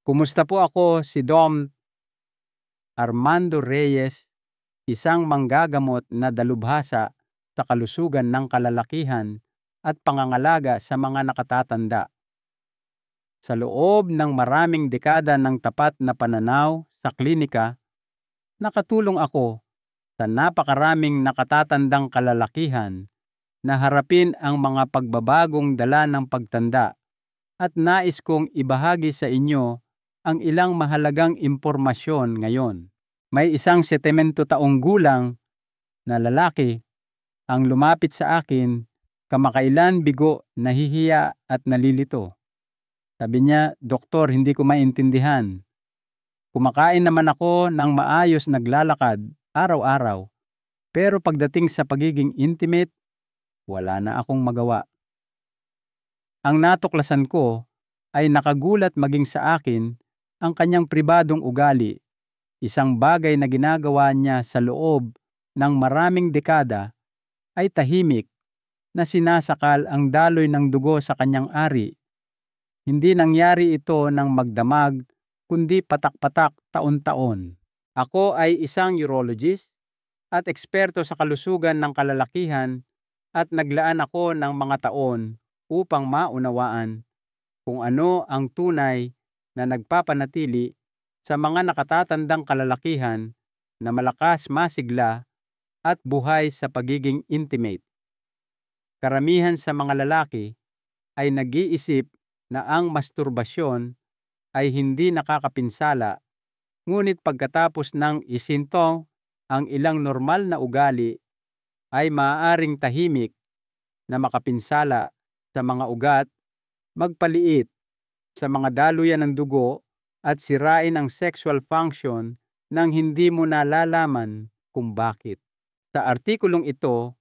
Kumusta po ako si Dom Armando Reyes, isang manggagamot na dalubhasa sa kalusugan ng kalalakihan at pangangalaga sa mga nakatatanda. Sa loob ng maraming dekada ng tapat na pananaw sa klinika, nakatulong ako sa napakaraming nakatatandang kalalakihan na harapin ang mga pagbabagong dala ng pagtanda at nais kong ibahagi sa inyo ang ilang mahalagang impormasyon ngayon. May isang 70 taong gulang na lalaki ang lumapit sa akin, kamakailan bigo, nahihiya at nalilito. Sabi niya, "Doktor, hindi ko maintindihan. Kumakain naman ako ng maayos, naglalakad araw-araw, pero pagdating sa pagiging intimate, wala na akong magawa." Ang natuklasan ko ay nakagulat maging sa akin ang kanyang pribadong ugali, isang bagay na ginagawa niya sa loob ng maraming dekada ay tahimik na sinasakal ang daloy ng dugo sa kanyang ari. Hindi nangyari ito ng magdamag kundi patak-patak taon-taon. Ako ay isang urologist at eksperto sa kalusugan ng kalalakihan at naglaan ako ng mga taon upang maunawaan kung ano ang tunay na nagpapanatili sa mga nakatatandang kalalakihan na malakas, masigla at buhay sa pagiging intimate. Karamihan sa mga lalaki ay nag-iisip na ang masturbasyon ay hindi nakakapinsala, ngunit pagkatapos ng isintong ang ilang normal na ugali ay maaaring tahimik na makapinsala sa mga ugat, magpaliit sa mga daluyan ng dugo at sirain ang sexual function nang hindi mo nalalaman kung bakit. Sa artikulong ito,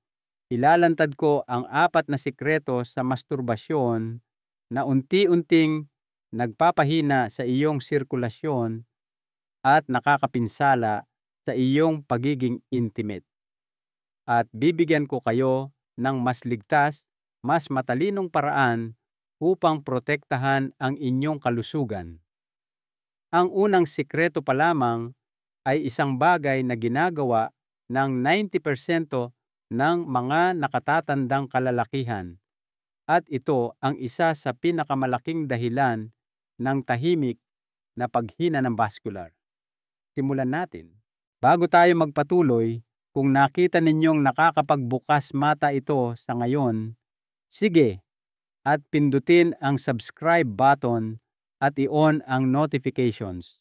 ilalantad ko ang 4 na sikreto sa masturbasyon na unti-unting nagpapahina sa iyong sirkulasyon at nakakapinsala sa iyong pagiging intimate. At bibigyan ko kayo ng mas ligtas, mas matalinong paraan upang protektahan ang inyong kalusugan. Ang unang sikreto pa lamang ay isang bagay na ginagawa ng 90% ng mga nakatatandang kalalakihan, at ito ang isa sa pinakamalaking dahilan ng tahimik na paghina ng vascular. Simulan natin. Bago tayo magpatuloy, kung nakita ninyong nakakapagbukas mata ito sa ngayon, sige at pindutin ang subscribe button at i-on ang notifications.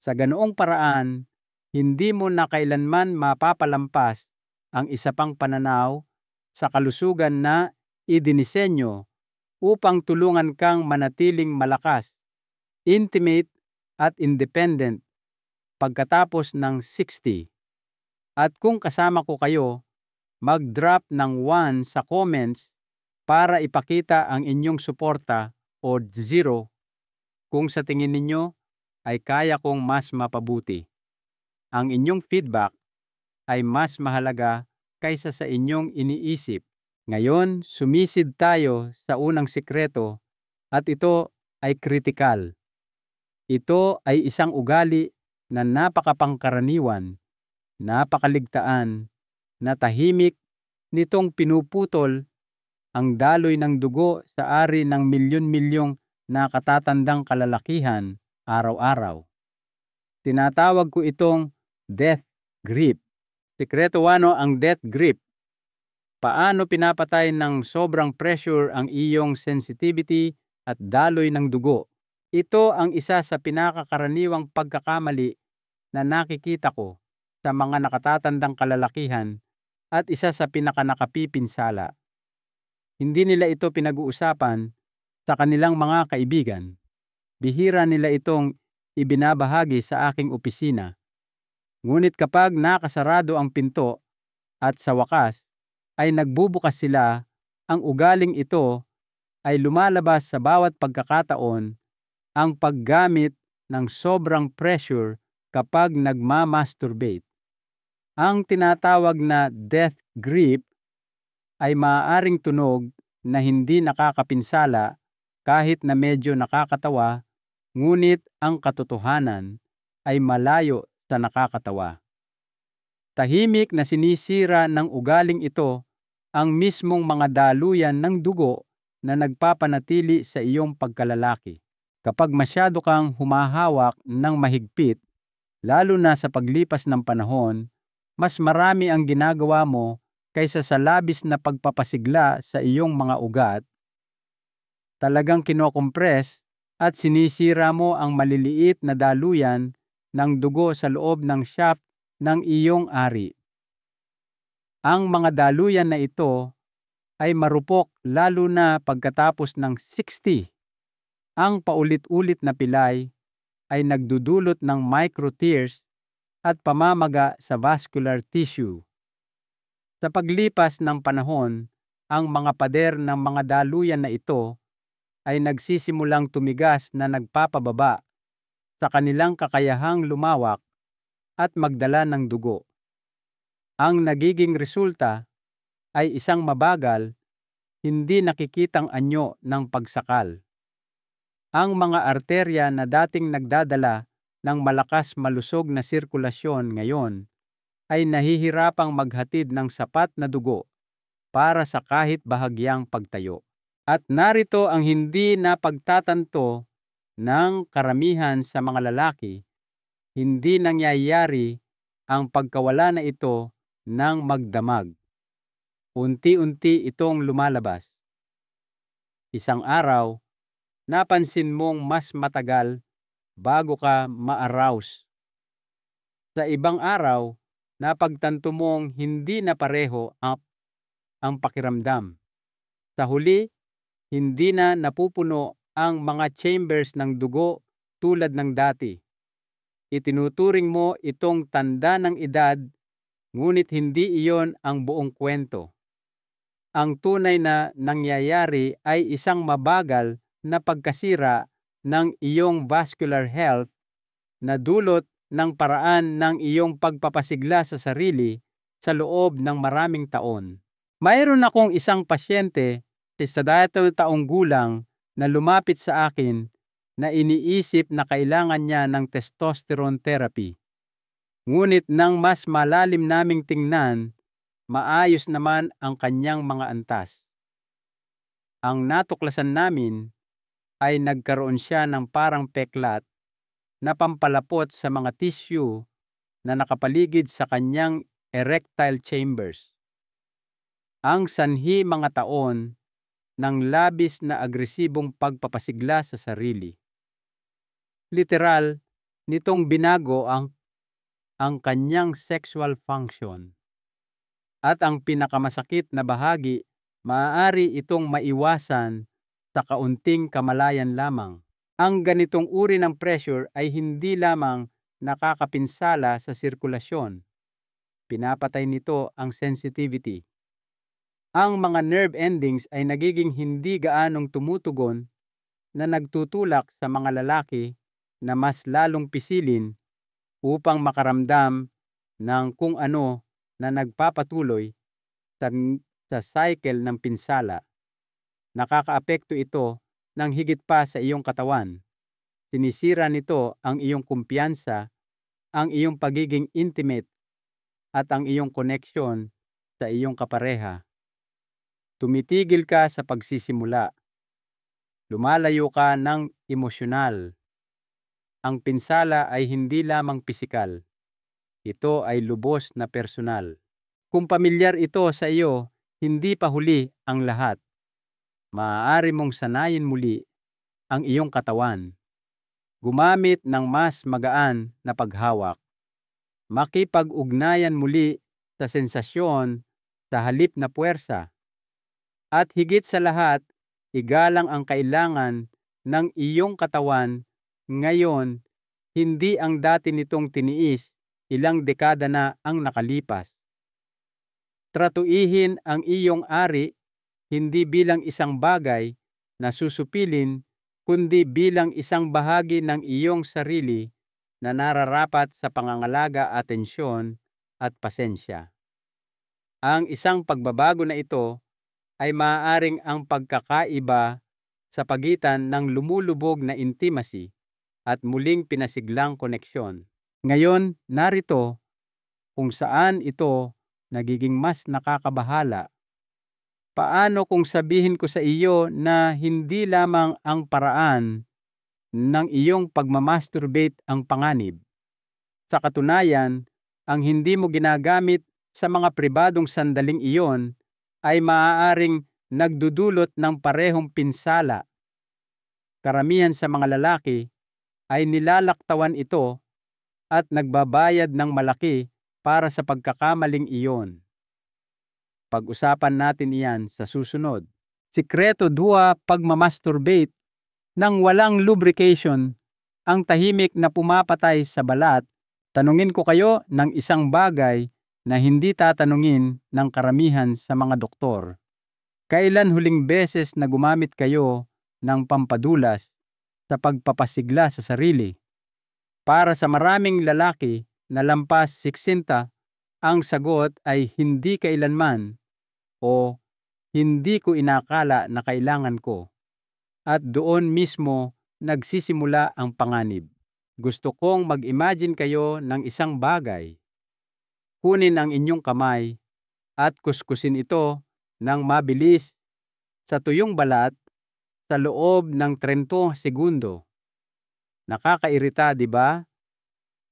Sa ganoong paraan, hindi mo na kailanman mapapalampas ang isa pang pananaw sa kalusugan na idinisenyo upang tulungan kang manatiling malakas, intimate at independent pagkatapos ng 60. At kung kasama ko kayo, mag-drop ng 1 sa comments para ipakita ang inyong suporta o 0 kung sa tingin ninyo ay kaya kong mas mapabuti. Ang inyong feedback ay mas mahalaga kaysa sa inyong iniisip. Ngayon, sumisid tayo sa unang sikreto at ito ay kritikal. Ito ay isang ugali na napakapangkaraniwan, napakaligtaan, na tahimik nitong pinuputol ang daloy ng dugo sa ari ng milyon-milyong nakatatandang kalalakihan araw-araw. Tinatawag ko itong death grip. Sikreto 1, ang death grip. Paano pinapatay ng sobrang pressure ang iyong sensitivity at daloy ng dugo? Ito ang isa sa pinakakaraniwang pagkakamali na nakikita ko sa mga nakatatandang kalalakihan at isa sa pinakanakapipinsala. Hindi nila ito pinag-uusapan sa kanilang mga kaibigan. Bihira nila itong ibinabahagi sa aking opisina. Ngunit kapag nakasarado ang pinto at sa wakas ay nagbubukas sila, ang ugaling ito ay lumalabas sa bawat pagkakataon, ang paggamit ng sobrang pressure kapag nagmamasturbate. Ang tinatawag na death grip ay maaaring tunog na hindi nakakapinsala kahit na medyo nakakatawa, ngunit ang katotohanan ay malayo sa nakakatawa. Tahimik na sinisira ng ugaling ito ang mismong mga daluyan ng dugo na nagpapanatili sa iyong pagkalalaki. Kapag masyado kang humahawak ng mahigpit, lalo na sa paglipas ng panahon, mas marami ang ginagawa mo kaysa sa labis na pagpapasigla sa iyong mga ugat. Talagang kinokompres at sinisira mo ang maliliit na daluyan ng dugo sa loob ng shaft ng iyong ari. Ang mga daluyan na ito ay marupok lalo na pagkatapos ng 60. Ang paulit-ulit na pilay ay nagdudulot ng micro-tears at pamamaga sa vascular tissue. Sa paglipas ng panahon, ang mga pader ng mga daluyan na ito ay nagsisimulang tumigas na nagpapababa sa kanilang kakayahang lumawak at magdala ng dugo. Ang nagiging resulta ay isang mabagal, hindi nakikitang anyo ng pagsakal. Ang mga arterya na dating nagdadala ng malakas malusog na sirkulasyon ngayon ay nahihirapang maghatid ng sapat na dugo para sa kahit bahagyang pagtayo. At narito ang hindi na pagtatanto ng karamihan sa mga lalaki, hindi nangyayari ang pagkawala na ito ng magdamag. Unti-unti itong lumalabas. Isang araw, napansin mong mas matagal bago ka ma-arouse. Sa ibang araw, napagtanto mong hindi na pareho ang pakiramdam. Sa huli, hindi na napupuno ang mga chambers ng dugo tulad ng dati. Itinuturing mo itong tanda ng edad, ngunit hindi iyon ang buong kwento. Ang tunay na nangyayari ay isang mabagal na pagkasira ng iyong vascular health na dulot ng paraan ng iyong pagpapasigla sa sarili sa loob ng maraming taon. Mayroon akong isang pasyente sa 10 taong gulang na lumapit sa akin na iniisip na kailangan niya ng testosterone therapy. Ngunit nang mas malalim naming tingnan, maayos naman ang kanyang mga antas. Ang natuklasan namin ay nagkaroon siya ng parang peklat na pampalapot sa mga tissue na nakapaligid sa kanyang erectile chambers. Ang sanhi mga taon ng labis na agresibong pagpapasigla sa sarili. Literal, nitong binago ang kanyang sexual function. At ang pinakamasakit na bahagi, maaari itong maiwasan sa kaunting kamalayan lamang. Ang ganitong uri ng pressure ay hindi lamang nakakapinsala sa sirkulasyon. Pinapatay nito ang sensitivity. Ang mga nerve endings ay nagiging hindi gaanong tumutugon na nagtutulak sa mga lalaki na mas lalong pisilin upang makaramdam ng kung ano na nagpapatuloy sa cycle ng pinsala. Nakakaapekto ito ng higit pa sa iyong katawan. Sinisira nito ang iyong kumpiyansa, ang iyong pagiging intimate, at ang iyong connection sa iyong kapareha. Tumitigil ka sa pagsisimula. Lumalayo ka ng emosyonal. Ang pinsala ay hindi lamang pisikal. Ito ay lubos na personal. Kung pamilyar ito sa iyo, hindi pa huli ang lahat. Maaari mong sanayin muli ang iyong katawan. Gumamit ng mas magaan na paghawak. Makipag-ugnayan muli sa sensasyon sa halip na puwersa. At higit sa lahat, igalang ang kailangan ng iyong katawan ngayon, hindi ang dati nitong tiniis ilang dekada na ang nakalipas. Tratuihin ang iyong ari hindi bilang isang bagay na susupilin, kundi bilang isang bahagi ng iyong sarili na nararapat sa pangangalaga, atensyon at pasensya. Ang isang pagbabago na ito ay maaaring ang pagkakaiba sa pagitan ng lumulubog na intimacy at muling pinasiglang koneksyon. Ngayon, narito kung saan ito nagiging mas nakakabahala. Paano kung sabihin ko sa iyo na hindi lamang ang paraan ng iyong pagmamasturbate ang panganib? Sa katunayan, ang hindi mo ginagamit sa mga pribadong sandaling iyon ay maaaring nagdudulot ng parehong pinsala. Karamihan sa mga lalaki ay nilalaktawan ito at nagbabayad ng malaki para sa pagkakamaling iyon. Pag-usapan natin iyan sa susunod. Sikreto 2, pagmamasturbate nang walang lubrication, ang tahimik na pumapatay sa balat. Tanungin ko kayo ng isang bagay na hindi tatanungin ng karamihan sa mga doktor. Kailan huling beses na gumamit kayo ng pampadulas sa pagpapasigla sa sarili? Para sa maraming lalaki na lampas 60, ang sagot ay hindi kailanman o hindi ko inakala na kailangan ko. At doon mismo nagsisimula ang panganib. Gusto kong mag-imagine kayo ng isang bagay. Kunin ang inyong kamay at kuskusin ito ng mabilis sa tuyong balat sa loob ng 30 segundo. Nakakairita, di ba?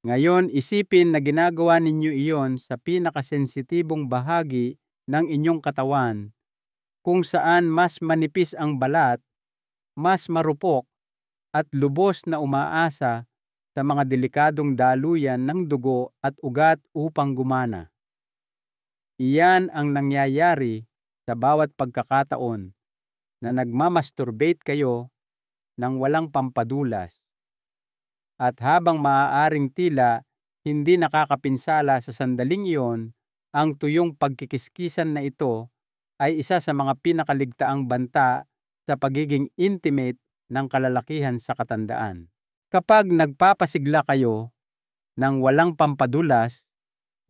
Ngayon, isipin na ginagawa ninyo iyon sa pinakasensitibong bahagi ng inyong katawan, kung saan mas manipis ang balat, mas marupok, at lubos na umaasa sa mga delikadong daluyan ng dugo at ugat upang gumana. Iyan ang nangyayari sa bawat pagkakataon na nagmamasturbate kayo ng walang pampadulas. At habang maaaring tila hindi nakakapinsala sa sandaling iyon, ang tuyong pagkikiskisan na ito ay isa sa mga pinakaligtaang banta sa pagiging intimate ng kalalakihan sa katandaan. Kapag nagpapasigla kayo ng walang pampadulas,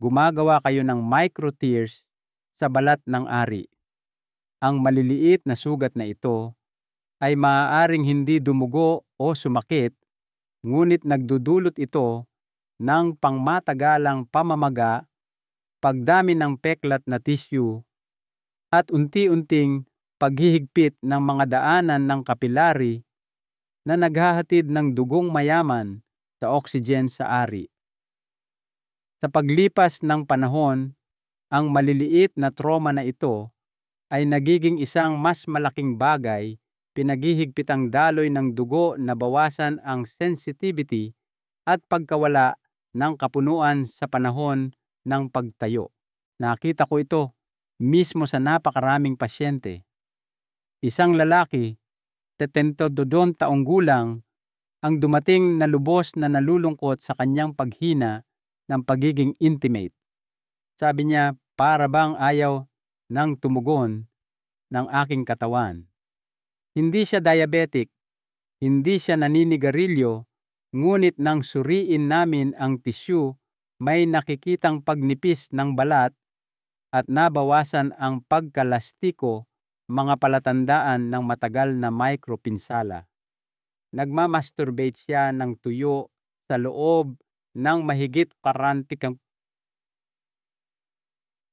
gumagawa kayo ng micro-tears sa balat ng ari. Ang maliliit na sugat na ito ay maaaring hindi dumugo o sumakit, ngunit nagdudulot ito ng pangmatagalang pamamaga, pagdami ng peklat na tissue, at unti-unting paghihigpit ng mga daanan ng kapilari na naghahatid ng dugong mayaman sa oxygen sa ari. Sa paglipas ng panahon, ang maliliit na trauma na ito ay nagiging isang mas malaking bagay, pinaghihigpit ang daloy ng dugo na bawasan ang sensitivity at pagkawala ng kapunuan sa panahon ng pagtayo. Nakita ko ito mismo sa napakaraming pasyente. Isang lalaki, 72 taong gulang, ang dumating na lubos na nalulungkot sa kanyang paghina ng pagiging intimate. Sabi niya, para bang ayaw ng tumugon ng aking katawan. Hindi siya diabetic, hindi siya naninigarilyo, ngunit nang suriin namin ang tissue, may nakikitang pagnipis ng balat at nabawasan ang pagkalastiko, mga palatandaan ng matagal na micropinsala. Nagmamasturbate siya ng tuyo sa loob ng mahigit 40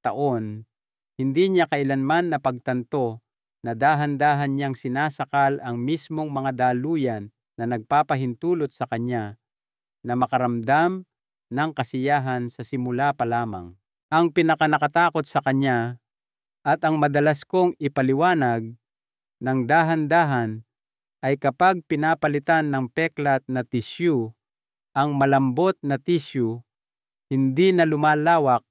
taon. Hindi niya kailanman napagtanto na dahan-dahan niyang sinasakal ang mismong mga daluyan na nagpapahintulot sa kanya na makaramdam ng kasiyahan sa simula pa lamang. Ang pinakanakatakot sa kanya at ang madalas kong ipaliwanag ng dahan-dahan ay kapag pinapalitan ng peklat na tissue, ang malambot na tissue, hindi na lumalawak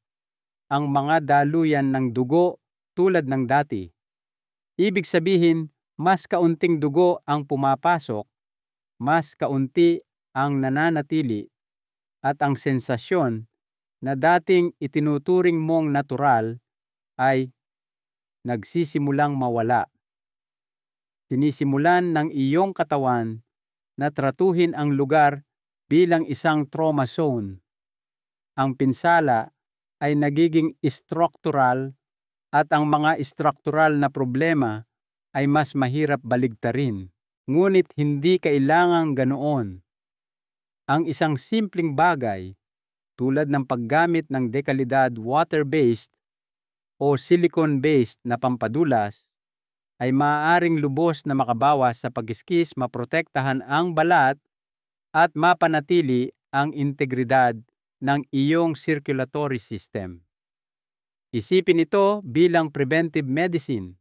ang mga daluyan ng dugo tulad ng dati. Ibig sabihin, mas kaunting dugo ang pumapasok, mas kaunti ang nananatili, at ang sensasyon na dating itinuturing mong natural ay nagsisimulang mawala. Sinisimulan ng iyong katawan na tratuhin ang lugar bilang isang trauma zone. Ang pinsala ay nagiging structural at ang mga structural na problema ay mas mahirap baligtarin. Ngunit hindi kailangang ganoon. Ang isang simpleng bagay tulad ng paggamit ng dekalidad water-based o silicone-based na pampadulas ay maaaring lubos na makabawas sa pagkiskis, maprotektahan ang balat at mapanatili ang integridad ng iyong circulatory system. Isipin ito bilang preventive medicine.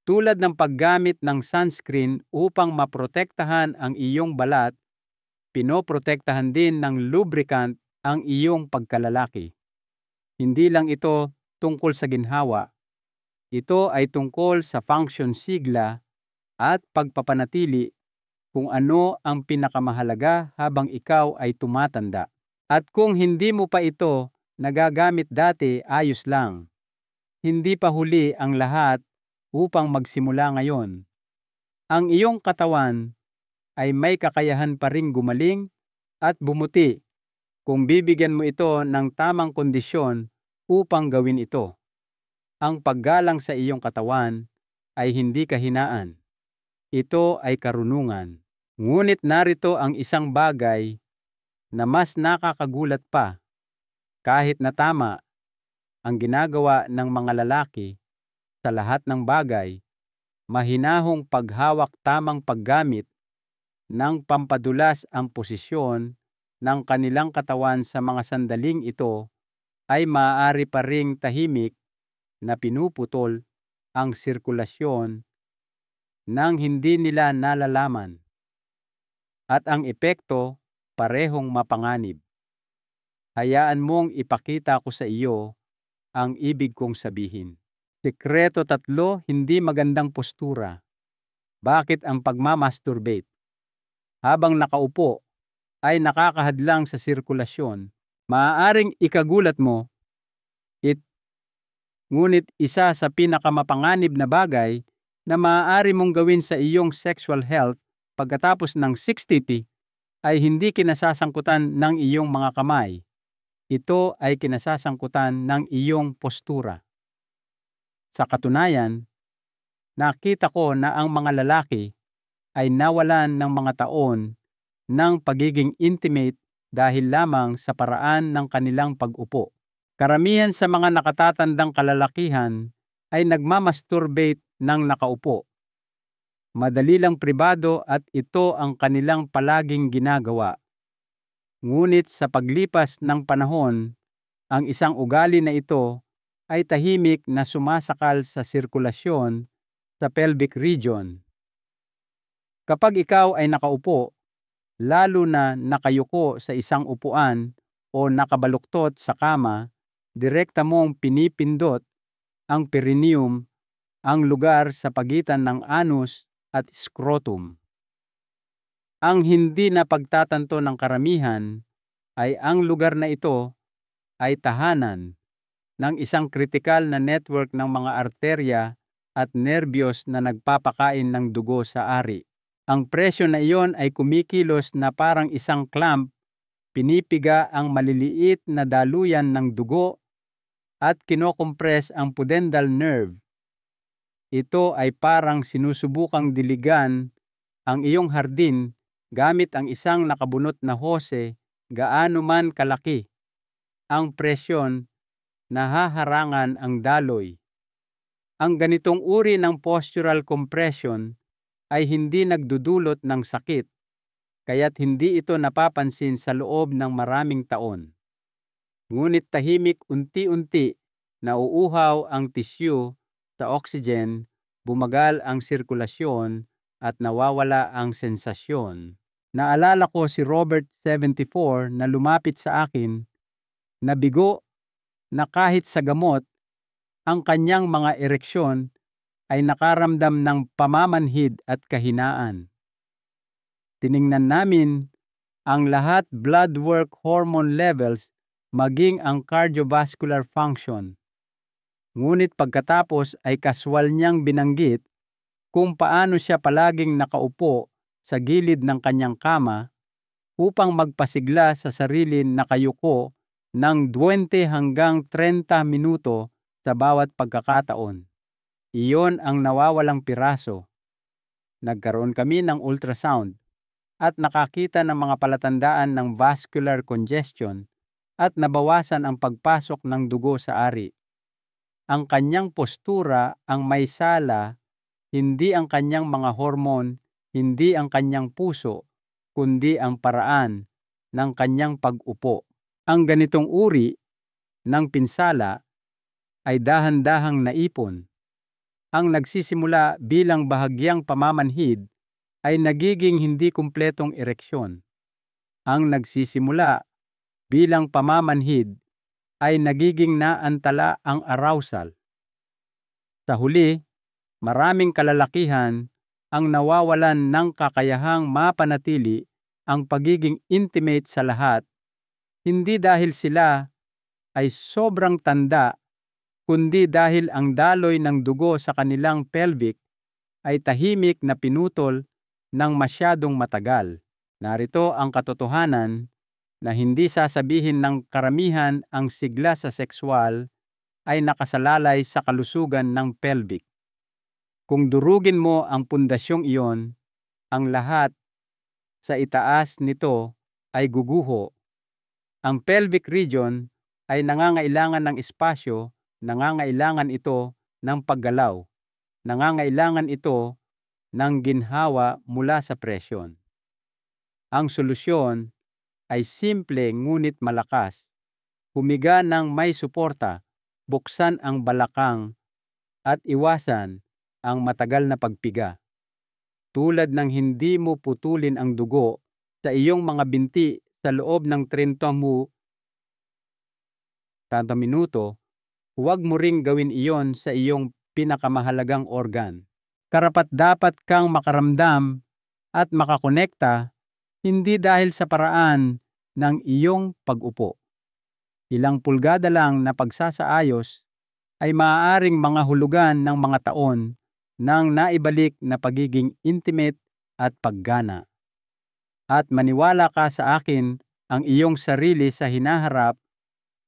Tulad ng paggamit ng sunscreen upang maprotektahan ang iyong balat, pinoprotektahan din ng lubricant ang iyong pagkalalaki. Hindi lang ito tungkol sa ginhawa. Ito ay tungkol sa function sigla at pagpapanatili kung ano ang pinakamahalaga habang ikaw ay tumatanda. At kung hindi mo pa ito nagagamit dati, ayos lang. Hindi pa huli ang lahat upang magsimula ngayon. Ang iyong katawan ay may kakayahan pa ring gumaling at bumuti kung bibigyan mo ito ng tamang kondisyon upang gawin ito. Ang paggalang sa iyong katawan ay hindi kahinaan. Ito ay karunungan. Ngunit narito ang isang bagay na mas nakakagulat pa. Kahit na tama ang ginagawa ng mga lalaki sa lahat ng bagay, mahinahong paghawak, tamang paggamit ng pampadulas ang posisyon ng kanilang katawan sa mga sandaling ito ay maaari pa ring tahimik na pinuputol ang sirkulasyon nang hindi nila nalalaman. At ang epekto parehong mapanganib. Hayaan mong ipakita ko sa iyo ang ibig kong sabihin. Sekreto 3, hindi magandang postura. Bakit ang pagmamasturbate habang nakaupo ay nakakahadlang sa sirkulasyon? Maaaring ikagulat mo, ngunit isa sa pinakamapanganib na bagay na maaari mong gawin sa iyong sexual health pagkatapos ng 60 ay hindi kinasasangkutan ng iyong mga kamay. Ito ay kinasasangkutan ng iyong postura. Sa katunayan, nakita ko na ang mga lalaki ay nawalan ng mga taon ng pagiging intimate dahil lamang sa paraan ng kanilang pag-upo. Karamihan sa mga nakatatandang kalalakihan ay nagmamasturbate ng nakaupo. Madali lang pribado at ito ang kanilang palaging ginagawa. Ngunit sa paglipas ng panahon, ang isang ugali na ito ay tahimik na sumasakal sa sirkulasyon sa pelvic region. Kapag ikaw ay nakaupo, lalo na nakayuko sa isang upuan o nakabaluktot sa kama, direkta mong pinipindot ang perineum, ang lugar sa pagitan ng anus at scrotum. Ang hindi na pagtatanto ng karamihan ay ang lugar na ito ay tahanan ng isang kritikal na network ng mga arterya at nerbiyos na nagpapakain ng dugo sa ari. Ang presyo na iyon ay kumikilos na parang isang clamp, pinipiga ang maliliit na daluyan ng dugo at kinokompress ang pudendal nerve. Ito ay parang sinusubukang diligan ang iyong hardin gamit ang isang nakabunot na hose, gaano man kalaki ang presyon na haharangan ang daloy. Ang ganitong uri ng postural compression ay hindi nagdudulot ng sakit, kaya't hindi ito napapansin sa loob ng maraming taon. Ngunit tahimik, unti-unti nauuhaw ang tissue sa oxygen, bumagal ang sirkulasyon at nawawala ang sensasyon. Naalala ko si Robert 74 na lumapit sa akin, nabigo na kahit sa gamot, ang kanyang mga ereksyon ay nakaramdam ng pamamanhid at kahinaan. Tiningnan namin ang lahat, blood work, hormone levels, maging ang cardiovascular function. Ngunit pagkatapos ay kaswal niyang binanggit kung paano siya palaging nakaupo sa gilid ng kanyang kama upang magpasigla sa sarili nakayuko ng 20 hanggang 30 minuto sa bawat pagkakataon. Iyon ang nawawalang piraso. Nagkaroon kami ng ultrasound at nakakita ng mga palatandaan ng vascular congestion at nabawasan ang pagpasok ng dugo sa ari. Ang kanyang postura ang may sala, hindi ang kanyang mga hormone, hindi ang kanyang puso, kundi ang paraan ng kanyang pag-upo. Ang ganitong uri ng pinsala ay dahan-dahang naipon. Ang nagsisimula bilang bahagyang pamamanhid ay nagiging hindi kumpletong ereksyon. Ang nagsisimula bilang pamamanhid ay nagiging naantala ang arousal. Sa huli, maraming kalalakihan ang nawawalan ng kakayahang mapanatili ang pagiging intimate sa lahat, hindi dahil sila ay sobrang tanda, kundi dahil ang daloy ng dugo sa kanilang pelvic ay tahimik na pinutol ng masyadong matagal. Narito ang katotohanan na hindi sasabihin ng karamihan ang sigla sa sexual ay nakasalalay sa kalusugan ng pelvic. Kung durugin mo ang pundasyong iyon, ang lahat sa itaas nito ay guguho. Ang pelvic region ay nangangailangan ng espasyo, nangangailangan ito ng paggalaw, nangangailangan ito ng ginhawa mula sa presyon. Ang solusyon ay simple ngunit malakas. Humiga ng may suporta, buksan ang balakang at iwasan ang matagal na pagpiga. Tulad ng hindi mo putulin ang dugo sa iyong mga binti sa loob ng 30 minuto, huwag mo ring gawin iyon sa iyong pinakamahalagang organ. Karapat-dapat kang makaramdam at makakonekta hindi dahil sa paraan ng iyong pag-upo. Ilang pulgada lang na pagsasaayos ay maaaring mga hulugan ng mga taon ng naibalik na pagiging intimate at paggana. At maniwala ka sa akin, ang iyong sarili sa hinaharap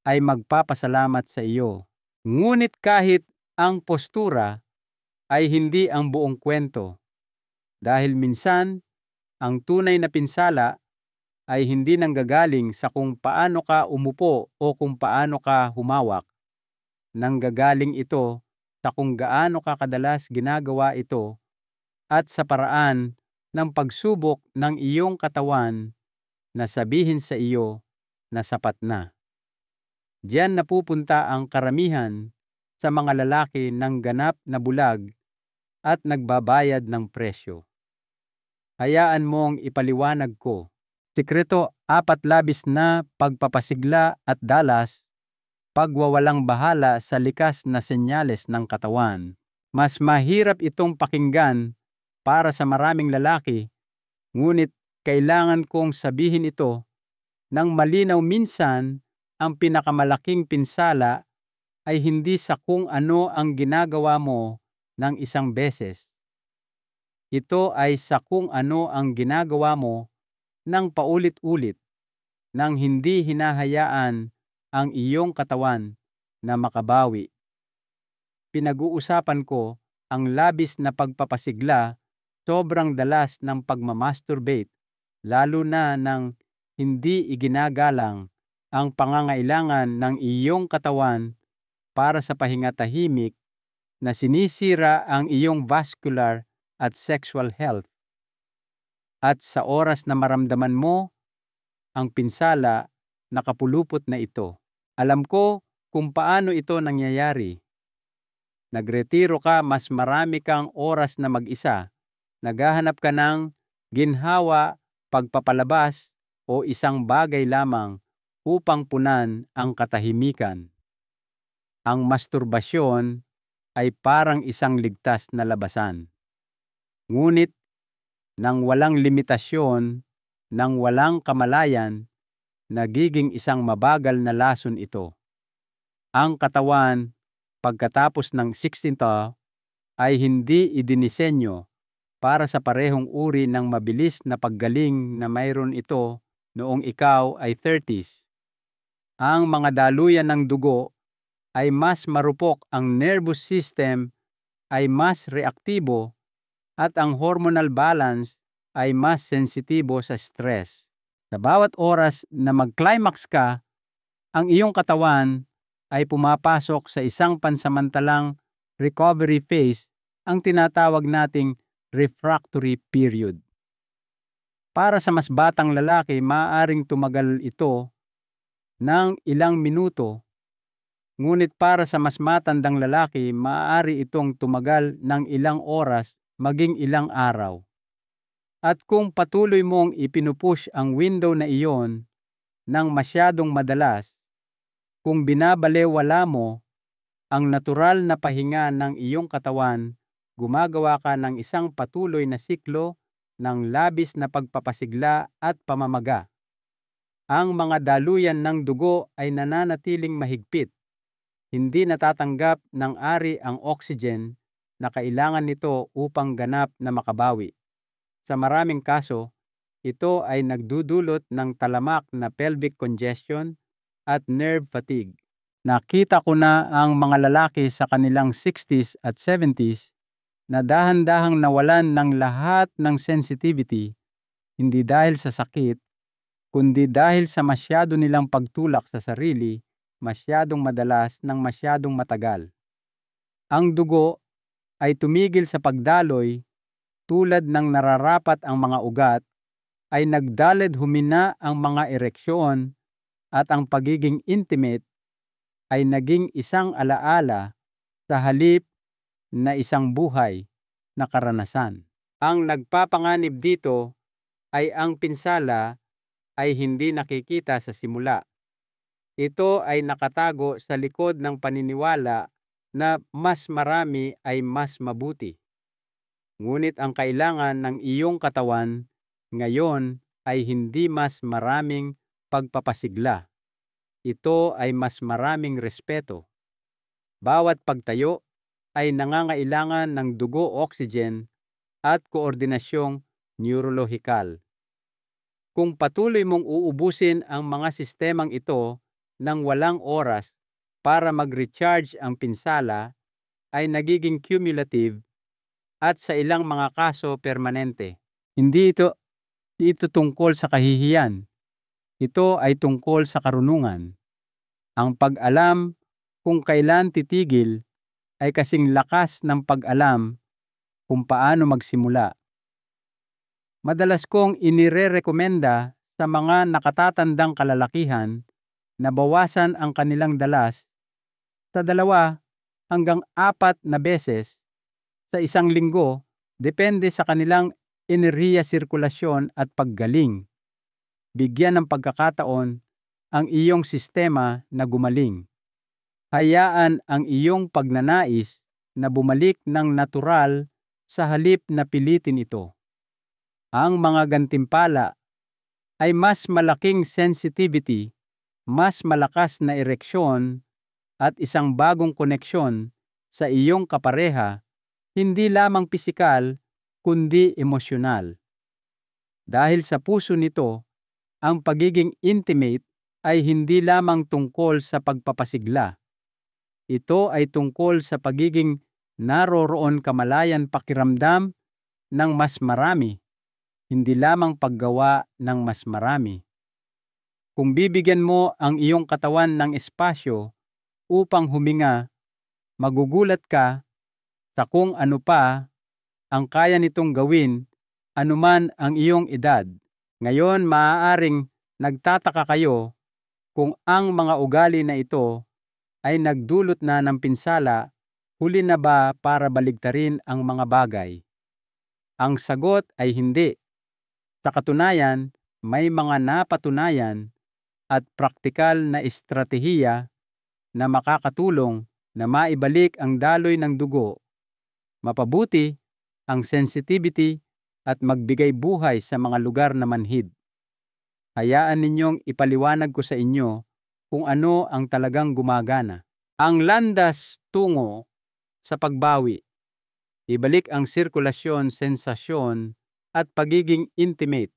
ay magpapasalamat sa iyo. Ngunit kahit ang postura ay hindi ang buong kwento. Dahil minsan, ang tunay na pinsala ay hindi nanggagaling sa kung paano ka umupo o kung paano ka humawak. Nanggagaling ito sa kung gaano ka kadalas ginagawa ito at sa paraan ng pagsubok ng iyong katawan na sabihin sa iyo na sapat na. Diyan napupunta ang karamihan sa mga lalaki ng ganap na bulag at nagbabayad ng presyo. Hayaan mong ipaliwanag ko. Sikreto, 4 labis na pagpapasigla at dalas, pagwawalang bahala sa likas na senyales ng katawan. Mas mahirap itong pakinggan para sa maraming lalaki, ngunit kailangan kong sabihin ito ng malinaw. Minsan, ang pinakamalaking pinsala ay hindi sa kung ano ang ginagawa mo ng isang beses. Ito ay sa kung ano ang ginagawa mo ng paulit-ulit, nang hindi hinahayaan ang iyong katawan na makabawi. Pinag-uusapan ko ang labis na pagpapasigla, sobrang dalas ng pagmamasturbate, lalo na nang hindi iginagalang ang pangangailangan ng iyong katawan para sa pahinga tahimik na sinisira ang iyong vascular at sexual health. At sa oras na maramdaman mo ang pinsala, nakapulupot na ito. Alam ko kung paano ito nangyayari. Nagretiro ka, mas marami kang oras na mag-isa. Naghahanap ka ng ginhawa, pagpapalabas o isang bagay lamang upang punan ang katahimikan. Ang masturbasyon ay parang isang ligtas na labasan. Ngunit nang walang limitasyon, nang walang kamalayan, nagiging isang mabagal na lason ito. Ang katawan, pagkatapos ng 16th, ay hindi idinisenyo para sa parehong uri ng mabilis na paggaling na mayroon ito noong ikaw ay 30s. Ang mga daluyan ng dugo ay mas marupok, ang nervous system ay mas reaktibo, at ang hormonal balance ay mas sensitibo sa stress. Sa bawat oras na mag-climax ka, ang iyong katawan ay pumapasok sa isang pansamantalang recovery phase, ang tinatawag nating refractory period. Para sa mas batang lalaki, maaaring tumagal ito ng ilang minuto, ngunit para sa mas matandang lalaki, maaari itong tumagal ng ilang oras maging ilang araw. At kung patuloy mong ipinupush ang window na iyon ng masyadong madalas, kung binabalewala mo ang natural na pahinga ng iyong katawan, gumagawa ka ng isang patuloy na siklo ng labis na pagpapasigla at pamamaga. Ang mga daluyan ng dugo ay nananatiling mahigpit. Hindi natatanggap ng ari ang oxygen na kailangan nito upang ganap na makabawi. Sa maraming kaso, ito ay nagdudulot ng talamak na pelvic congestion at nerve fatigue. Nakita ko na ang mga lalaki sa kanilang 60s at 70s na dahan-dahang nawalan ng lahat ng sensitivity, hindi dahil sa sakit, kundi dahil sa masyado nilang pagtulak sa sarili, masyadong madalas ng masyadong matagal. Ang dugo ay tumigil sa pagdaloy, tulad ng nararapat ang mga ugat, ay nagdalad humina ang mga ereksyon, at ang pagiging intimate ay naging isang alaala sa halip na isang buhay na karanasan. Ang nagpapanganib dito ay ang pinsala ay hindi nakikita sa simula. Ito ay nakatago sa likod ng paniniwala na mas marami ay mas mabuti. Ngunit ang kailangan ng iyong katawan ngayon ay hindi mas maraming pagpapasigla. Ito ay mas maraming respeto. Bawat pagtayo ay nangangailangan ng dugo-oxygen at koordinasyong neurolohikal. Kung patuloy mong uubusin ang mga sistemang ito ng walang oras para mag-recharge, ang pinsala ay nagiging cumulative at sa ilang mga kaso permanente. Hindi ito tungkol sa kahihiyan. Ito ay tungkol sa karunungan. Ang pag-alam kung kailan titigil ay kasing lakas ng pag-alam kung paano magsimula. Madalas kong inirerekomenda sa mga nakatatandang kalalakihan na bawasan ang kanilang dalas sa 2 hanggang 4 na beses sa isang linggo, depende sa kanilang enerhiya, sirkulasyon at paggaling. Bigyan ng pagkakataon ang iyong sistema na gumaling. Hayaan ang iyong pagnanais na bumalik ng natural sa halip na pilitin ito. Ang mga gantimpala ay mas malaking sensitivity, mas malakas na ereksyon, at isang bagong koneksyon sa iyong kapareha, hindi lamang pisikal kundi emosyonal. Dahil sa puso nito, ang pagiging intimate ay hindi lamang tungkol sa pagpapasigla. Ito ay tungkol sa pagiging naroroon kamalayan pakiramdam ng mas marami, hindi lamang paggawa ng mas marami. Kung bibigyan mo ang iyong katawan ng espasyo upang huminga, magugulat ka sa kung ano pa ang kaya nitong gawin anuman ang iyong edad. Ngayon, maaaring nagtataka kayo kung ang mga ugali na ito ay nagdulot na ng pinsala. Huli na ba para baligtarin ang mga bagay? Ang sagot ay hindi. Sa katunayan, may mga napatunayan at praktikal na estratehiya na makakatulong na maibalik ang daloy ng dugo, mapabuti ang sensitivity at magbigay buhay sa mga lugar na manhid. Hayaan ninyong ipaliwanag ko sa inyo kung ano ang talagang gumagana. Ang landas tungo sa pagbawi. Ibalik ang sirkulasyon, sensasyon, at pagiging intimate.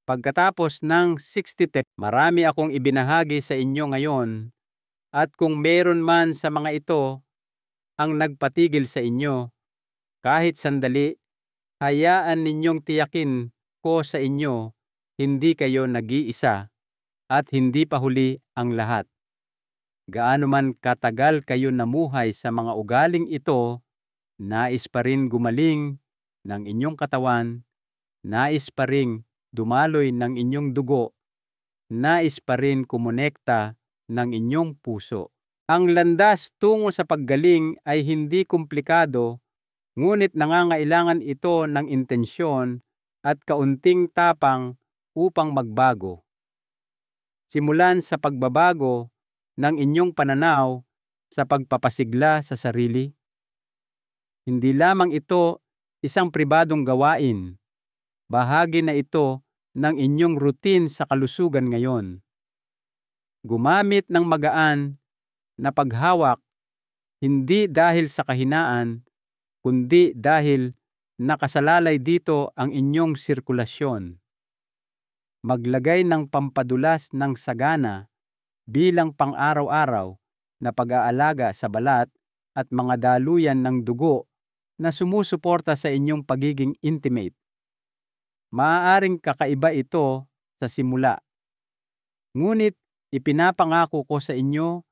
Pagkatapos ng 60 marami akong ibinahagi sa inyo ngayon, at kung meron man sa mga ito ang nagpatigil sa inyo, kahit sandali, Hayaan ninyong tiyakin ko sa inyo, hindi kayo nag-iisa at hindi pa huli ang lahat. Gaano man katagal kayo namuhay sa mga ugaling ito, nais pa rin gumaling ng inyong katawan, nais pa rin dumaloy ng inyong dugo, nais pa rin kumonekta ng inyong puso. Ang landas tungo sa paggaling ay hindi komplikado, ngunit nangangailangan ito ng intensyon at kaunting tapang upang magbago. Simulan sa pagbabago ng inyong pananaw sa pagpapasigla sa sarili. Hindi lamang ito isang pribadong gawain. Bahagi na ito ng inyong routine sa kalusugan ngayon. Gumamit ng magaan na paghawak, hindi dahil sa kahinaan, kundi dahil nakasalalay dito ang inyong sirkulasyon. Maglagay ng pampadulas ng sagana bilang pang-araw-araw na pag-aalaga sa balat at mga daluyan ng dugo na sumusuporta sa inyong pagiging intimate. Maaaring kakaiba ito sa simula. Ngunit ipinapangako ko sa inyo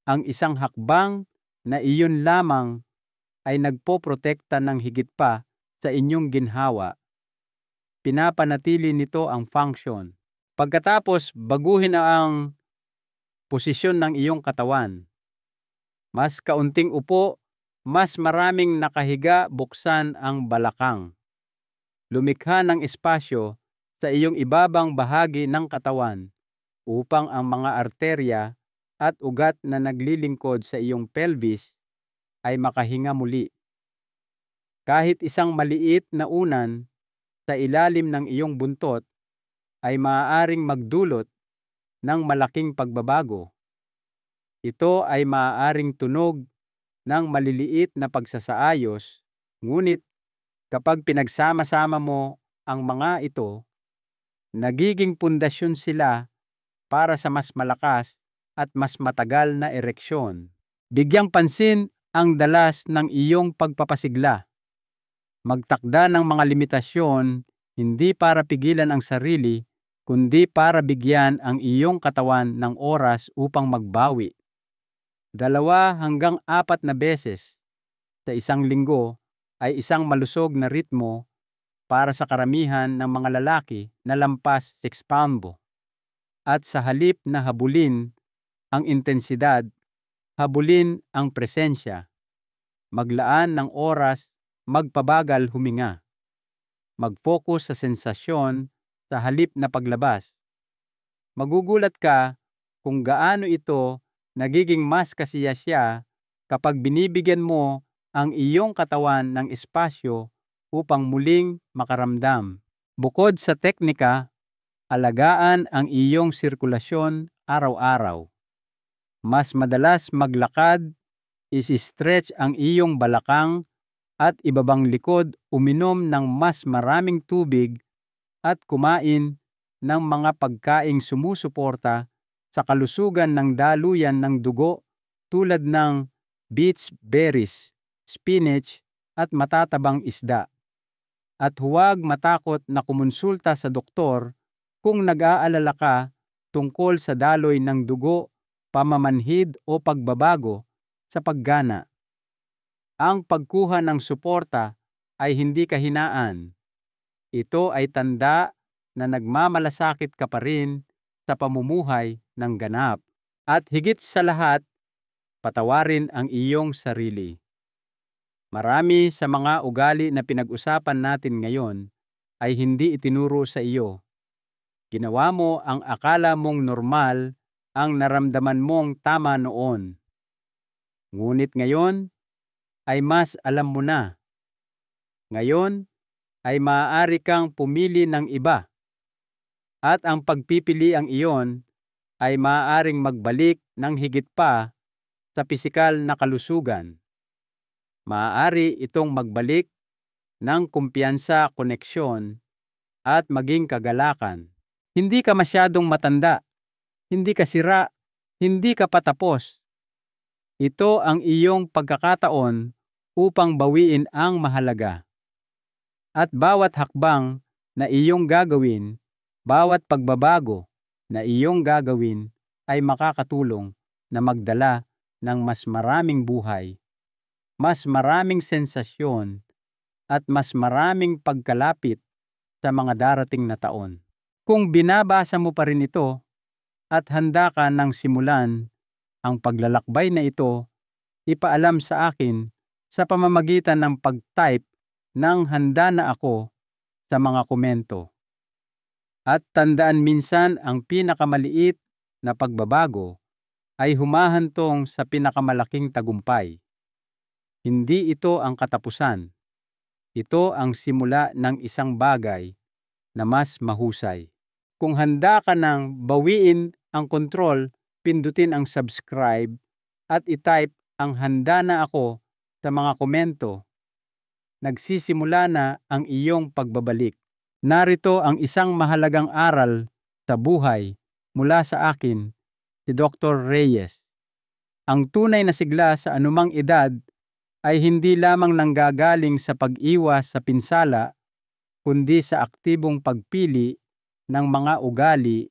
ang isang hakbang na iyon lamang ay nagpoprotekta ng higit pa sa inyong ginhawa. Pinapanatili nito ang function. Pagkatapos, baguhin ang posisyon ng iyong katawan. Mas kaunting upo, mas maraming nakahiga, buksan ang balakang. Lumikha ng espasyo sa iyong ibabang bahagi ng katawan upang ang mga arterya at ugat na naglilingkod sa iyong pelvis ay makahinga muli. Kahit isang maliit na unan sa ilalim ng iyong buntot ay maaaring magdulot ng malaking pagbabago. Ito ay maaaring tunog ng maliliit na pagsasaayos, ngunit kapag pinagsama-sama mo ang mga ito, nagiging pundasyon sila para sa mas malakas at mas matagal na ereksyon. Bigyang pansin ang dalas ng iyong pagpapasigla. Magtakda ng mga limitasyon, hindi para pigilan ang sarili, kundi para bigyan ang iyong katawan ng oras upang magbawi. 2 hanggang 4 na beses sa isang linggo ay isang malusog na ritmo para sa karamihan ng mga lalaki na lampas 6 pound. At sa halip na habulin ang intensidad, habulin ang presensya. Maglaan ng oras, magpabagal huminga. Mag-focus sa sensasyon sa halip na paglabas. Magugulat ka kung gaano ito nagiging mas kasiyasya kapag binibigyan mo ang iyong katawan ng espasyo upang muling makaramdam. Bukod sa teknika, alagaan ang iyong sirkulasyon araw-araw. Mas madalas maglakad, isi-stretch ang iyong balakang at ibabang likod, uminom ng mas maraming tubig at kumain ng mga pagkaing sumusuporta sa kalusugan ng daluyan ng dugo tulad ng beets berries, spinach at matatabang isda. At huwag matakot na kumonsulta sa doktor kung nag-aalala ka tungkol sa daloy ng dugo, pamamanhid o pagbabago sa paggana. Ang pagkuha ng suporta ay hindi kahinaan. Ito ay tanda na nagmamalasakit ka pa rin sa pamumuhay ng ganap. At higit sa lahat, patawarin ang iyong sarili. Marami sa mga ugali na pinag-usapan natin ngayon ay hindi itinuro sa iyo. Ginawa mo ang akala mong normal, ang naramdaman mong tama noon. Ngunit ngayon ay mas alam mo na. Ngayon ay maaari kang pumili ng iba. At ang pagpipiliang iyon ay maaaring magbalik ng higit pa sa pisikal na kalusugan. Maaari itong magbalik ng kumpiyansa, koneksyon, at maging kagalakan. Hindi ka masyadong matanda, hindi ka sira, hindi ka patapos. Ito ang iyong pagkakataon upang bawiin ang mahalaga. At bawat hakbang na iyong gagawin, bawat pagbabago na iyong gagawin ay makakatulong na magdala ng mas maraming buhay, mas maraming sensasyon, at mas maraming pagkalapit sa mga darating na taon. Kung binabasa mo pa rin ito at handa ka nang simulan ang paglalakbay na ito, ipaalam sa akin sa pamamagitan ng pag-type ng "handa na ako" sa mga komento. At tandaan, minsan ang pinakamaliit na pagbabago ay humahantong sa pinakamalaking tagumpay. Hindi ito ang katapusan. Ito ang simula ng isang bagay na mas mahusay. Kung handa ka nang bawiin ang kontrol, pindutin ang subscribe at i-type ang "handa na ako" sa mga komento. Nagsisimula na ang iyong pagbabalik. Narito ang isang mahalagang aral sa buhay mula sa akin, si Dr. Reyes. Ang tunay na sigla sa anumang edad ay hindi lamang nanggagaling sa pag-iwas sa pinsala, kundi sa aktibong pagpili ng mga ugali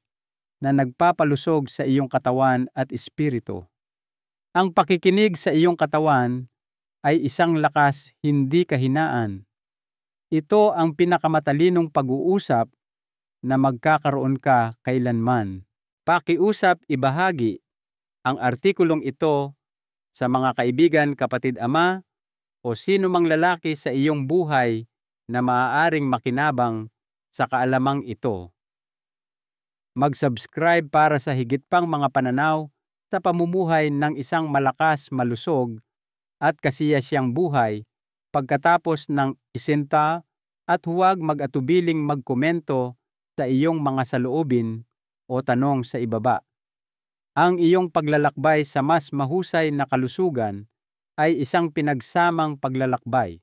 na nagpapalusog sa iyong katawan at espiritu. Ang pakikinig sa iyong katawan ay isang lakas, hindi kahinaan. Ito ang pinakamatalinong pag-uusap na magkakaroon ka kailanman. Pakiusap ibahagi ang artikulong ito sa mga kaibigan, kapatid, ama, o sino mang lalaki sa iyong buhay na maaaring makinabang sa kaalamang ito. Mag-subscribe para sa higit pang mga pananaw sa pamumuhay ng isang malakas, malusog, at kasiyasiyang buhay pagkatapos ng isinta, at huwag mag-atubiling magkomento sa iyong mga saloobin o tanong sa ibaba. Ang iyong paglalakbay sa mas mahusay na kalusugan ay isang pinagsamang paglalakbay.